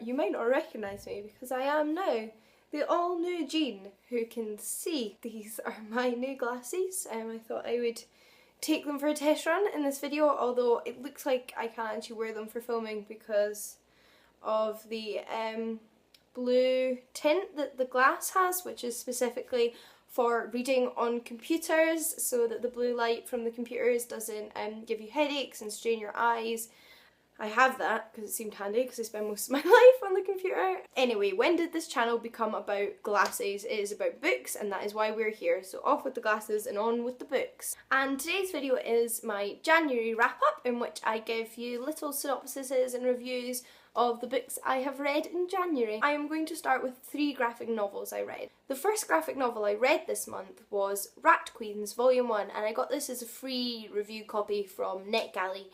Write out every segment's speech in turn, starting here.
you might not recognise me because I am now the all-new Jean who can see. These are my new glasses. I thought I would take them for a test run in this video, although it looks like I can't actually wear them for filming because of the blue tint that the glass has, which is specifically for reading on computers so that the blue light from the computers doesn't give you headaches and strain your eyes. I have that because it seemed handy because I spend most of my life on the computer. Anyway, when did this channel become about glasses? It is about books, and that is why we're here. So off with the glasses and on with the books. And today's video is my January wrap up, in which I give you little synopsises and reviews of the books I have read in January. I am going to start with 3 graphic novels I read. The first graphic novel I read this month was Rat Queens Volume 1, and I got this as a free review copy from NetGalley.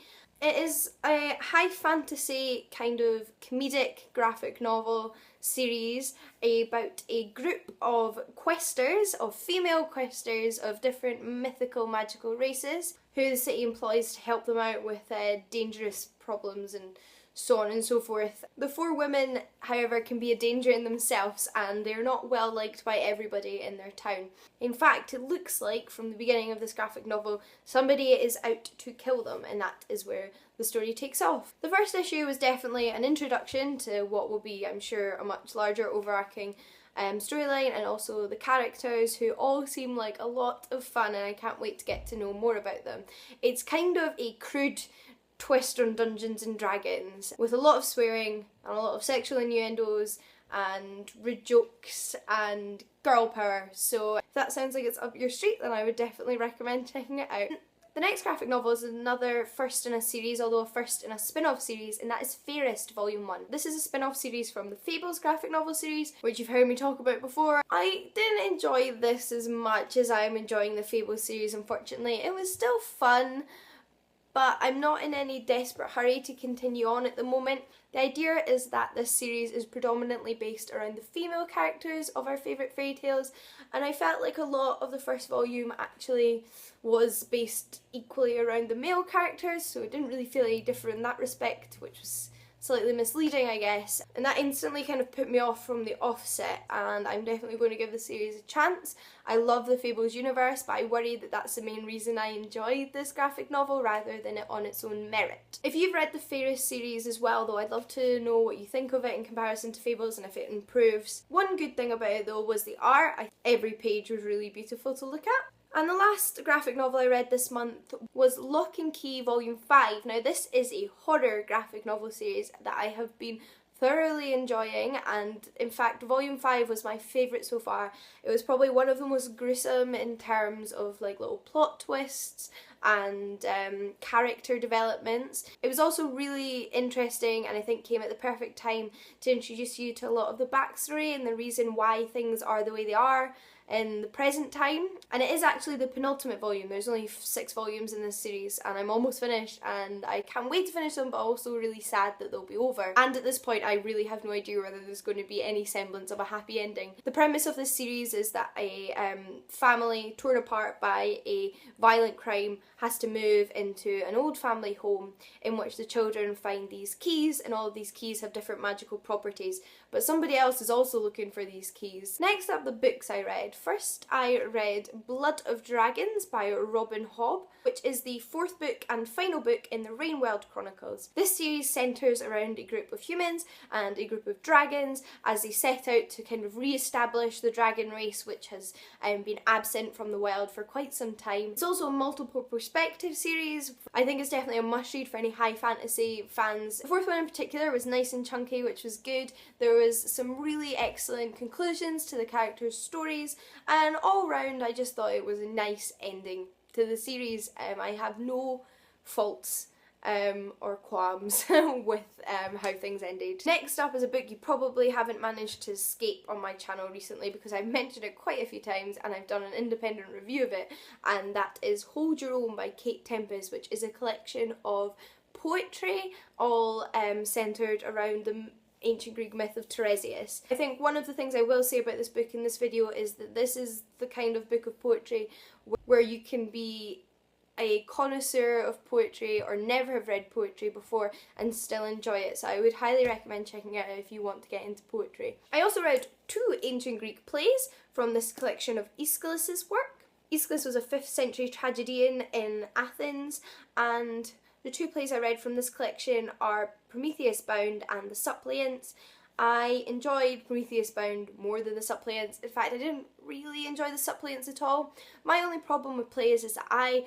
It is a high fantasy kind of comedic graphic novel series about a group of questers, of female questers of different mythical magical races who the city employs to help them out with dangerous problems and so on and so forth. The 4 women, however, can be a danger in themselves, and they're not well liked by everybody in their town. In fact, it looks like from the beginning of this graphic novel somebody is out to kill them, and that is where the story takes off. The first issue was definitely an introduction to what will be, I'm sure, a much larger overarching storyline, and also the characters, who all seem like a lot of fun, and I can't wait to get to know more about them. It's kind of a crude twist on Dungeons and Dragons, with a lot of swearing and a lot of sexual innuendos and rude jokes and girl power, so if that sounds like it's up your street then I would definitely recommend checking it out. The next graphic novel is another first in a series, although a first in a spin-off series, and that is Fairest Volume 1. This is a spin-off series from the Fables graphic novel series, which you've heard me talk about before. I didn't enjoy this as much as I'm enjoying the Fables series, unfortunately. It was still fun, but I'm not in any desperate hurry to continue on at the moment. The idea is that this series is predominantly based around the female characters of our favourite fairy tales, and I felt like a lot of the first volume actually was based equally around the male characters, so it didn't really feel any different in that respect, which was slightly misleading, I guess, and that instantly kind of put me off from the offset, and I'm definitely going to give the series a chance. I love the Fables universe, but I worry that that's the main reason I enjoyed this graphic novel rather than it on its own merit. If you've read the Fairest series as well though, I'd love to know what you think of it in comparison to Fables and if it improves. One good thing about it though was the art. Every page was really beautiful to look at. And the last graphic novel I read this month was Locke and Key Volume 5. Now this is a horror graphic novel series that I have been thoroughly enjoying, and in fact Volume 5 was my favourite so far. It was probably one of the most gruesome in terms of like little plot twists and character developments. It was also really interesting, and I think came at the perfect time to introduce you to a lot of the backstory and the reason why things are the way they are in the present time. And it is actually the penultimate volume. There's only 6 volumes in this series, and I'm almost finished and I can't wait to finish them, but also really sad that they'll be over. And at this point I really have no idea whether there's going to be any semblance of a happy ending. The premise of this series is that a family torn apart by a violent crime has to move into an old family home in which the children find these keys, and all of these keys have different magical properties, but somebody else is also looking for these keys. Next up, the books I read. First I read Blood of Dragons by Robin Hobb, which is the 4th book and final book in the Rainweld Chronicles. This series centres around a group of humans and a group of dragons as they set out to kind of re-establish the dragon race, which has been absent from the wild for quite some time. It's also a multiple perspective series. I think it's definitely a must read for any high fantasy fans. The 4th one in particular was nice and chunky, which was good. There was some really excellent conclusions to the characters' stories, and all round I just thought it was a nice ending to the series. I have no faults or qualms with how things ended. Next up is a book you probably haven't managed to escape on my channel recently because I've mentioned it quite a few times and I've done an independent review of it, and that is Hold Your Own by Kate Tempest, which is a collection of poetry all centred around the ancient Greek myth of Tiresias. I think one of the things I will say about this book in this video is that this is the kind of book of poetry where you can be a connoisseur of poetry or never have read poetry before and still enjoy it. So I would highly recommend checking it out if you want to get into poetry. I also read 2 ancient Greek plays from this collection of Aeschylus's work. Aeschylus was a 5th century tragedian in Athens, and the 2 plays I read from this collection are Prometheus Bound and The Suppliants. I enjoyed Prometheus Bound more than The Suppliants. In fact, I didn't really enjoy The Suppliants at all. My only problem with plays is that I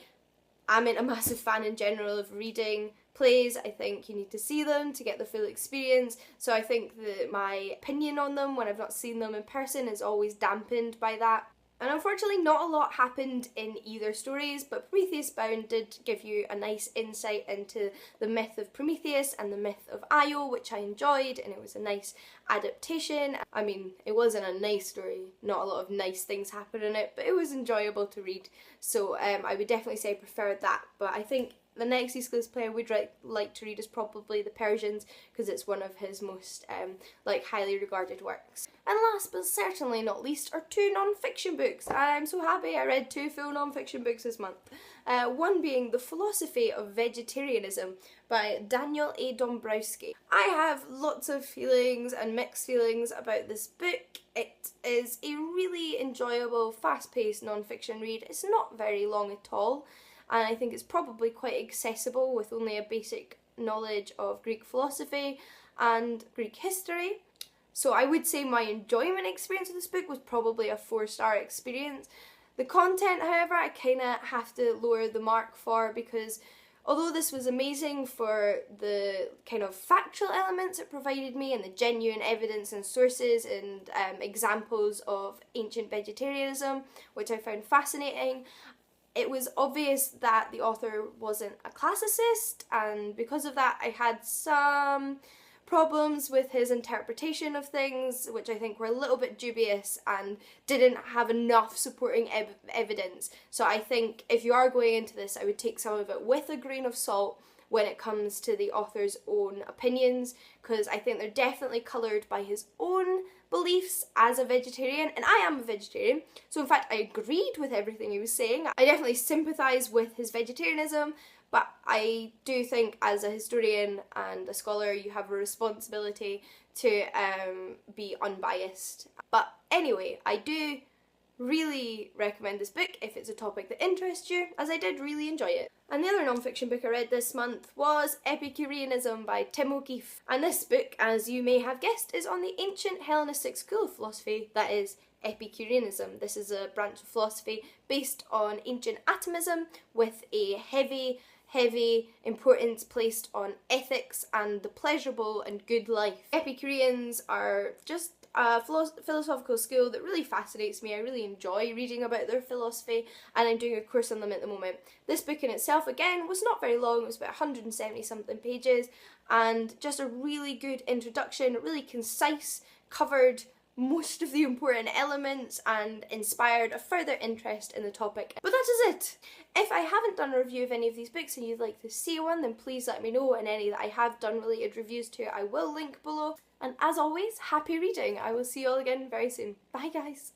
am a massive fan in general of reading plays. I think you need to see them to get the full experience, so I think that my opinion on them when I've not seen them in person is always dampened by that. And unfortunately not a lot happened in either stories, but Prometheus Bound did give you a nice insight into the myth of Prometheus and the myth of Io, which I enjoyed, and it was a nice adaptation. I mean, it wasn't a nice story, not a lot of nice things happen in it, but it was enjoyable to read, so I would definitely say I preferred that. But I think the next Aeschylus play I would like to read is probably The Persians, because it's one of his most highly regarded works. And last but certainly not least are 2 non-fiction books. I'm so happy I read 2 full non-fiction books this month. One being The Philosophy of Vegetarianism by Daniel A. Dombrowski. I have lots of feelings and mixed feelings about this book. It is a really enjoyable, fast-paced non-fiction read. It's not very long at all, and I think it's probably quite accessible with only a basic knowledge of Greek philosophy and Greek history. So I would say my enjoyment experience of this book was probably a 4-star experience. The content, however, I kind of have to lower the mark for, because although this was amazing for the kind of factual elements it provided me and the genuine evidence and sources and examples of ancient vegetarianism, which I found fascinating, it was obvious that the author wasn't a classicist, and because of that I had some problems with his interpretation of things, which I think were a little bit dubious and didn't have enough supporting evidence. So I think if you are going into this, I would take some of it with a grain of salt when it comes to the author's own opinions, because I think they're definitely coloured by his own beliefs as a vegetarian, and I am a vegetarian, so in fact I agreed with everything he was saying. I definitely sympathise with his vegetarianism, but I do think as a historian and a scholar you have a responsibility to be unbiased. But anyway, I do really recommend this book if it's a topic that interests you, as I did really enjoy it. And the other non-fiction book I read this month was Epicureanism by Tim O'Keefe. And this book, as you may have guessed, is on the ancient Hellenistic school of philosophy, that is Epicureanism. This is a branch of philosophy based on ancient atomism with a heavy importance placed on ethics and the pleasurable and good life. Epicureans are just a philosophical school that really fascinates me. I really enjoy reading about their philosophy, and I'm doing a course on them at the moment. This book in itself, again, was not very long. It was about 170 something pages, and just a really good introduction, really concise, covered most of the important elements and inspired a further interest in the topic. But that is it. If I haven't done a review of any of these books and you'd like to see one, then please let me know, and any that I have done related reviews to I will link below. And as always, happy reading. I will see you all again very soon. Bye guys.